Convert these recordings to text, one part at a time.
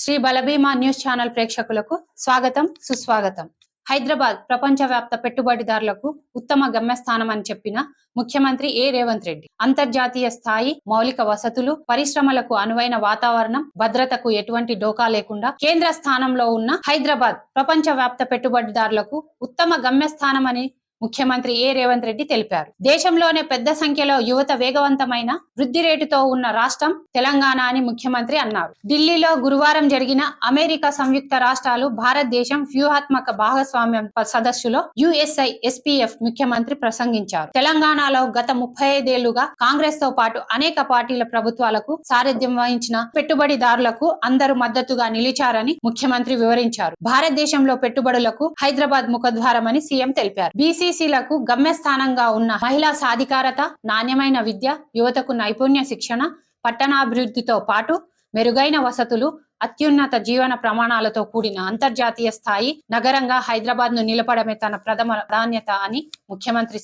Shri బలభీమా news channel ప్రేక్షకులకు స్వాగతం సుస్వాగతం. హైదరాబాద్ ప్రపంచవ్యాప్త పెట్టుబడిదారులకు ఉత్తమ గమ్యస్థానం అని చెప్పిన ముఖ్యమంత్రి రేవంత్ రెడ్డి అంతర్జాతీయ స్థాయి మౌలిక వసతులు, పరిశ్రమలకు అనువైన వాతావరణం, భద్రతకు ఎటువంటి డోకా లేకుండా కేంద్ర స్థానంలో ఉన్న హైదరాబాద్ ప్రపంచవ్యాప్త పెట్టుబడిదారులకు ఉత్తమ గమ్యస్థానమని ముఖ్యమంత్రి రేవంత్ రెడ్డి తెలిపారు. దేశంలోనే పెద్ద సంఖ్యలో యువత వేగవంతమైన వృద్ధి రేటుతో ఉన్న రాష్ట్రం తెలంగాణ అని ముఖ్యమంత్రి అన్నారు. ఢిల్లీలో గురువారం జరిగిన అమెరికా సంయుక్త రాష్ట్రాలు భారతదేశం వ్యూహాత్మక భాగస్వామ్యం సదస్సులో USISPF ముఖ్యమంత్రి ప్రసంగించారు. తెలంగాణలో గత 35 ఏళ్లుగా కాంగ్రెస్ తో పాటు అనేక పార్టీల ప్రభుత్వాలకు సారథ్యం వహించిన పెట్టుబడిదారులకు అందరూ మద్దతుగా నిలిచారని ముఖ్యమంత్రి వివరించారు. భారతదేశంలో పెట్టుబడులకు హైదరాబాద్ ముఖద్వారమని సీఎం తెలిపారు. BCCలకు గమ్యస్థానంగా ఉన్న మహిళా సాధికారత, నాణ్యమైన విద్య, యువతకు నైపుణ్య శిక్షణ, పట్టణాభివృద్ధితో పాటు మెరుగైన వసతులు, అత్యున్నత జీవన ప్రమాణాలతో కూడిన అంతర్జాతీయ స్థాయి నగరంగా హైదరాబాద్ ను నిలపడమే తన ప్రథమ ప్రాధాన్యత అని ముఖ్యమంత్రి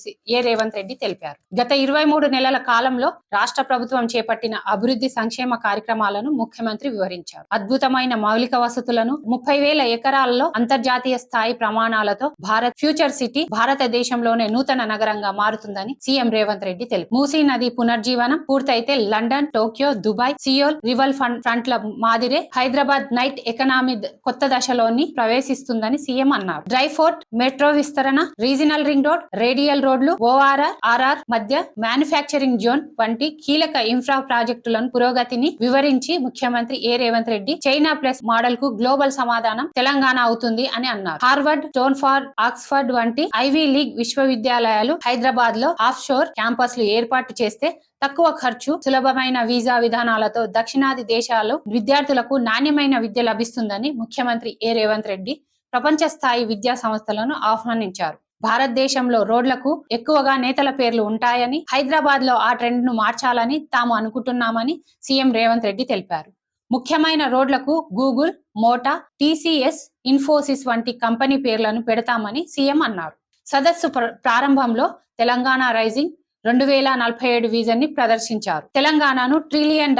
రేవంత్ రెడ్డి తెలిపారు. గత 23 నెలల కాలంలో రాష్ట్ర ప్రభుత్వం చేపట్టిన అభివృద్ధి సంక్షేమ కార్యక్రమాలను ముఖ్యమంత్రి వివరించారు. అద్భుతమైన మౌలిక వసతులను, 30,000 ఎకరాలలో అంతర్జాతీయ స్థాయి ప్రమాణాలతో భారత్ ఫ్యూచర్ సిటీ భారతదేశంలోనే నూతన నగరంగా మారుతుందని సీఎం రేవంత్ రెడ్డి తెలిపారు. మూసీ నది పునర్జీవనం పూర్తయితే London, Tokyo, Dubai, Seoul river ఫ్రంట్ల మాదిరే హైదరాబాద్ నైట్ ఎకనామీ కొత్త దశలోని ప్రవేశిస్తుందని సీఎం అన్నారు. డ్రై ఫోర్ట్, మెట్రో విస్తరణ, రీజనల్ రింగ్ రోడ్, రేడియల్ రోడ్లు, ORR మధ్య మ్యానుఫ్యాక్చరింగ్ జోన్ వంటి కీలక ఇన్ఫ్రా ప్రాజెక్టులను పురోగతిని వివరించి ముఖ్యమంత్రి Revanth Reddy China plus model కు గ్లోబల్ సమాధానం తెలంగాణ అవుతుంది అని అన్నారు. హార్వర్డ్, స్టోన్ఫోర్డ్, ఆక్స్ఫర్డ్ వంటి ఐవీ లీగ్ విశ్వవిద్యాలయాలు హైదరాబాద్ లో ఆఫ్ షోర్ క్యాంపస్లు ఏర్పాటు చేస్తే తక్కువ ఖర్చు, సులభమైన వీసా విధానాలతో దక్షిణాది దేశాలు విద్యార్థులకు నాణ్యమైన విద్య లభిస్తుందని ముఖ్యమంత్రి రేవంత్ రెడ్డి ప్రపంచ స్థాయి విద్యా సంస్థలను ఆహ్వానించారు. భారతదేశంలో రోడ్లకు ఎక్కువగా నేతల పేర్లు ఉంటాయని, హైదరాబాద్ లో ఆ ట్రెండ్ ను మార్చాలని తాము అనుకుంటున్నామని సీఎం రేవంత్ రెడ్డి తెలిపారు. ముఖ్యమైన రోడ్లకు గూగుల్, మోటా, TCS, ఇన్ఫోసిస్ వంటి కంపెనీ పేర్లను పెడతామని సీఎం అన్నారు. సదస్సు ప్రారంభంలో తెలంగాణ రైజింగ్ 2047 విజన్ ని ప్రదర్శించారు. తెలంగాణను $1 ట్రిలియన్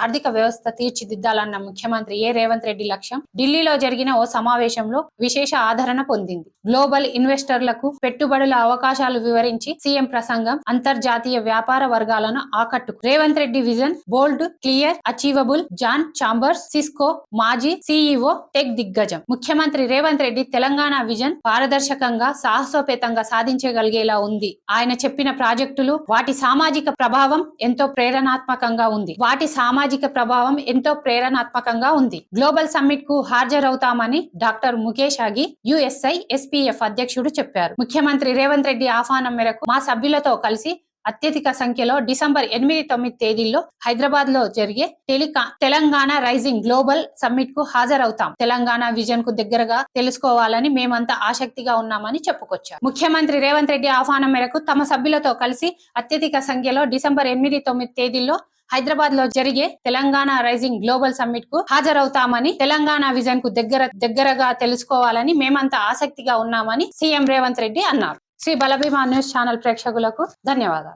ఆర్థిక వ్యవస్థ తీర్చిదిద్దాలన్న ముఖ్యమంత్రి రేవంత్ రెడ్డి లక్ష్యం ఢిల్లీలో జరిగిన ఓ సమావేశంలో విశేష ఆదరణ పొందింది. గ్లోబల్ ఇన్వెస్టర్లకు పెట్టుబడుల అవకాశాలు వివరించి సీఎం ప్రసంగం అంతర్జాతీయ వ్యాపార వర్గాలను ఆకట్టుకు. Revanth Reddy vision bold, clear, achievable. John Chambers, Cisco మాజీ CEO, టెక్ దిగ్గజం. ముఖ్యమంత్రి రేవంత్ రెడ్డి తెలంగాణ విజన్ పారదర్శకంగా, సాహసోపేతంగా సాధించగలిగేలా ఉంది. ఆయన చెప్పిన ప్రాజెక్టు వాటి సామాజిక ప్రభావం ఎంతో ప్రేరణాత్మకంగా ఉంది. గ్లోబల్ సమ్మిట్ కు హాజరవుతామని డాక్టర్ ముఖేష్ అగి, USISPF అధ్యక్షుడు చెప్పారు. ముఖ్యమంత్రి రేవంత్ రెడ్డి ఆహ్వానం మేరకు మా సభ్యులతో కలిసి అత్యధిక సంఖ్యలో డిసెంబర్ 8-9 తేదీల్లో హైదరాబాద్ లో జరిగే తెలంగాణ రైజింగ్ గ్లోబల్ సమ్మిట్ కు హాజరవుతాం. తెలంగాణ విజన్ కు దగ్గరగా తెలుసుకోవాలని మేమంతా ఆసక్తిగా ఉన్నామని చెప్పుకొచ్చారు. ముఖ్యమంత్రి రేవంత్ రెడ్డి ఆహ్వానం మేరకు తమ సభ్యులతో కలిసి అత్యధిక సంఖ్యలో డిసెంబర్ 8-9 తేదీల్లో హైదరాబాద్ లో జరిగే తెలంగాణ రైజింగ్ గ్లోబల్ సమ్మిట్ కు హాజరవుతామని, తెలంగాణ విజన్ కు దగ్గరగా తెలుసుకోవాలని మేమంతా ఆసక్తిగా ఉన్నామని సీఎం రేవంత్ రెడ్డి అన్నారు. శ్రీ బలభీమా న్యూస్ ఛానల్ ప్రేక్షకులకు ధన్యవాదాలు.